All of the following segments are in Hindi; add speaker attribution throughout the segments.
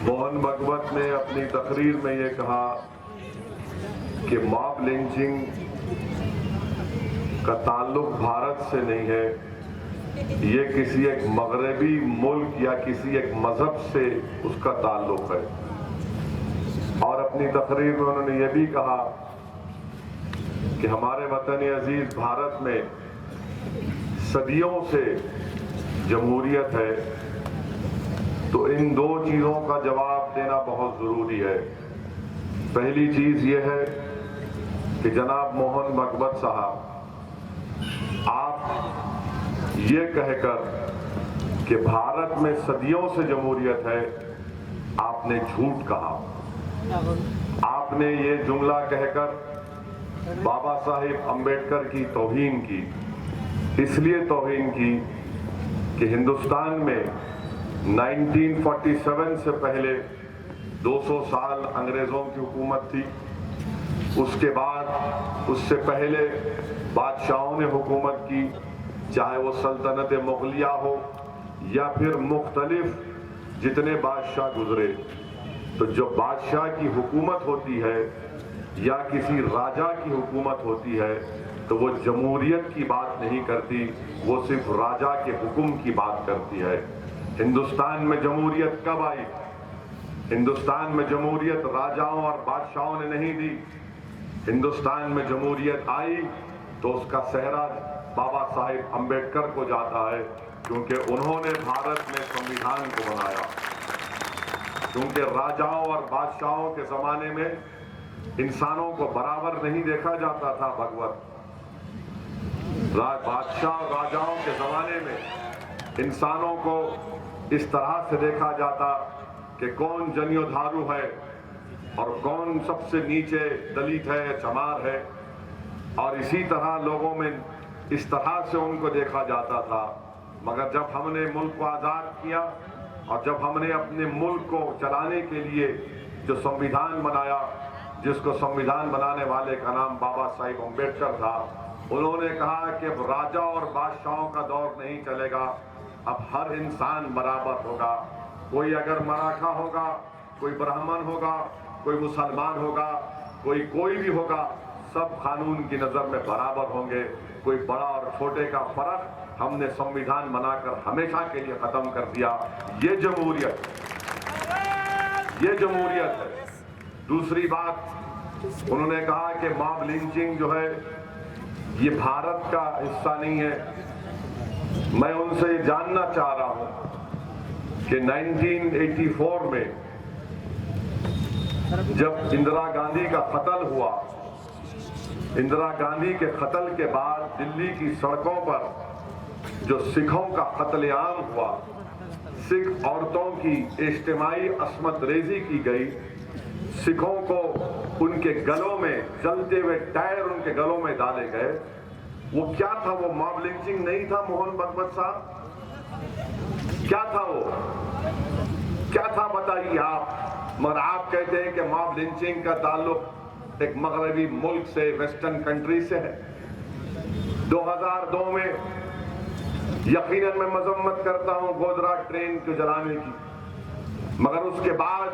Speaker 1: मोहन भागवत ने अपनी तकरीर में ये कहा कि मॉब लिंचिंग का ताल्लुक भारत से नहीं है, ये किसी एक मगरबी मुल्क या किसी एक मजहब से उसका ताल्लुक है। और अपनी तकरीर में उन्होंने ये भी कहा कि हमारे वतन अजीज भारत में सदियों से जमहूरियत है, तो इन दो चीज़ों का जवाब देना बहुत ज़रूरी है। पहली चीज़ ये है कि जनाब मोहन भागवत साहब, आप ये कहकर कि भारत में सदियों से जमहूरियत है, आपने झूठ कहा। आपने ये जुमला कहकर बाबा साहिब अम्बेडकर की तौहीन की। इसलिए तौहीन की कि हिंदुस्तान में 1947 से पहले 200 साल अंग्रेज़ों की हुकूमत थी। उसके बाद उससे पहले बादशाहों ने हुकूमत की, चाहे वो सल्तनत मुगलिया हो या फिर मुख्तलिफ जितने बादशाह गुजरे। तो जब बादशाह की हुकूमत होती है या किसी राजा की हुकूमत होती है तो वो जमहूरियत की बात नहीं करती, वो सिर्फ राजा के हुक्म की बात करती है। हिंदुस्तान में जमहूरियत कब आई? हिंदुस्तान में जमहूरियत राजाओं और बादशाहों ने नहीं दी। हिंदुस्तान में जमहूरियत आई तो उसका सेहरा बाबा साहिब अम्बेडकर को जाता है, क्योंकि उन्होंने भारत में संविधान को बनाया। क्योंकि राजाओं और बादशाहों के जमाने में इंसानों को बराबर नहीं देखा जाता था। भगवत बादशाह और राजाओं के जमाने में इंसानों को इस तरह से देखा जाता कि कौन जनियोधारू है और कौन सबसे नीचे दलित है, चमार है, और इसी तरह लोगों में इस तरह से उनको देखा जाता था। मगर जब हमने मुल्क को आज़ाद किया और जब हमने अपने मुल्क को चलाने के लिए जो संविधान बनाया, जिसको संविधान बनाने वाले का नाम बाबा साहिब अम्बेडकर था, उन्होंने कहा कि अब राजा और बादशाहों का दौर नहीं चलेगा, अब हर इंसान बराबर होगा। कोई अगर मराठा होगा, कोई ब्राह्मण होगा, कोई मुसलमान होगा, कोई भी होगा, सब कानून की नज़र में बराबर होंगे। कोई बड़ा और छोटे का फर्क हमने संविधान बनाकर हमेशा के लिए खत्म कर दिया। ये जमहूरियत है। दूसरी बात, उन्होंने कहा कि मॉब लिंचिंग जो है ये भारत का हिस्सा नहीं है। मैं उनसे जानना चाह रहा हूं कि 1984 में जब इंदिरा गांधी का कत्ल हुआ, इंदिरा गांधी के कत्ल के बाद दिल्ली की सड़कों पर जो सिखों का कत्लेआम हुआ, सिख औरतों की इज्तिमाई अस्मत रेजी की गई, सिखों को उनके गलों में जलते हुए टायर उनके गलों में डाले गए, वो क्या था? वो मॉब लिंचिंग नहीं था मोहन भागवत साहब? क्या था वो? क्या था बताइए आप। मगर आप कहते हैं कि मॉब लिंचिंग का ताल्लुक एक मगरबी मुल्क से, वेस्टर्न कंट्री से है। 2002 में यकीनन मैं मजम्मत करता हूं गोधरा ट्रेन को जलाने की, मगर उसके बाद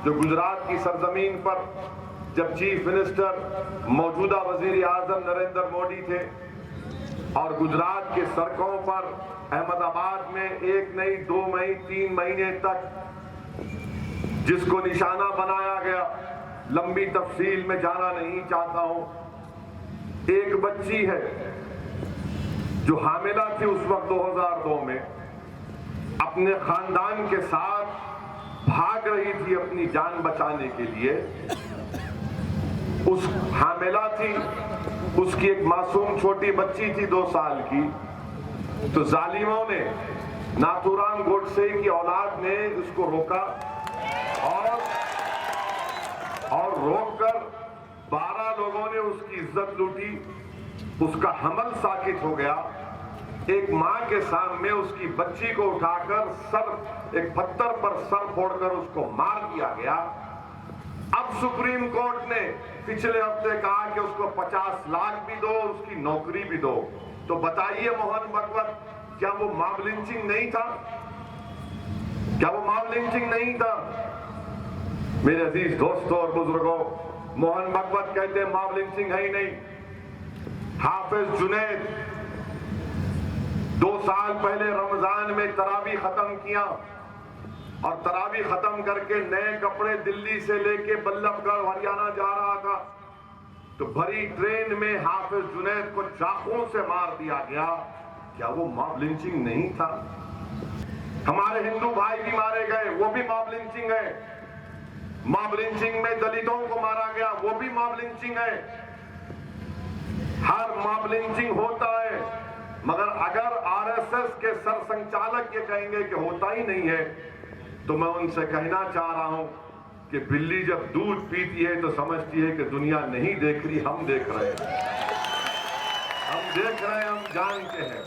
Speaker 1: जो गुजरात की सरजमीन पर जब चीफ मिनिस्टर मौजूदा वजीर आजम नरेंद्र मोदी थे और गुजरात के सड़कों पर अहमदाबाद में 1 नहीं 2 महीने 3 महीने तक जिसको निशाना बनाया गया, लंबी तफसील में जाना नहीं चाहता हूं। एक बच्ची है जो हामिला थी उस वक्त 2002 में, अपने खानदान के साथ भाग रही थी अपनी जान बचाने के लिए। उस हामिला थी, उसकी एक मासूम छोटी बच्ची थी 2 साल की। तो जालिमों ने, नाथुराम गोडसे की औलाद ने उसको रोका और रोककर 12 लोगों ने उसकी इज्जत लूटी। उसका हमल साकित हो गया। एक मां के सामने उसकी बच्ची को उठाकर एक पत्थर पर सर फोड़कर उसको मार दिया गया। अब सुप्रीम कोर्ट ने पिछले हफ्ते कहा कि उसको 50 लाख भी दो, उसकी नौकरी भी दो। तो बताइए मोहन भागवत, क्या वो मॉब लिंचिंग नहीं था? क्या वो मॉब लिंचिंग नहीं था? मेरे अजीज दोस्तों और बुजुर्गों, मोहन भगवत कहते मॉब लिंचिंग है ही नहीं। हाफिज जुनैद 2 साल पहले रमजान में तरावी खत्म किया और तरावी खत्म करके नए कपड़े दिल्ली से लेके बल्लभगढ़ हरियाणा जा रहा था, तो भरी ट्रेन में हाफिज जुनैद को चाकुओं से मार दिया गया। क्या वो मॉब लिंचिंग नहीं था? हमारे हिंदू भाई भी मारे गए, वो भी मॉब लिंचिंग है। मॉब लिंचिंग में दलितों को मारा गया, वो भी मॉब लिंचिंग है। हर मॉब लिंचिंग होता है, मगर अगर आरएसएस के सरसंचालक ये कहेंगे कि होता ही नहीं है, तो मैं उनसे कहना चाह रहा हूं कि बिल्ली जब दूध पीती है तो समझती है कि दुनिया नहीं देख रही, हम देख रहे हैं, हम देख रहे हैं, हम जानते हैं।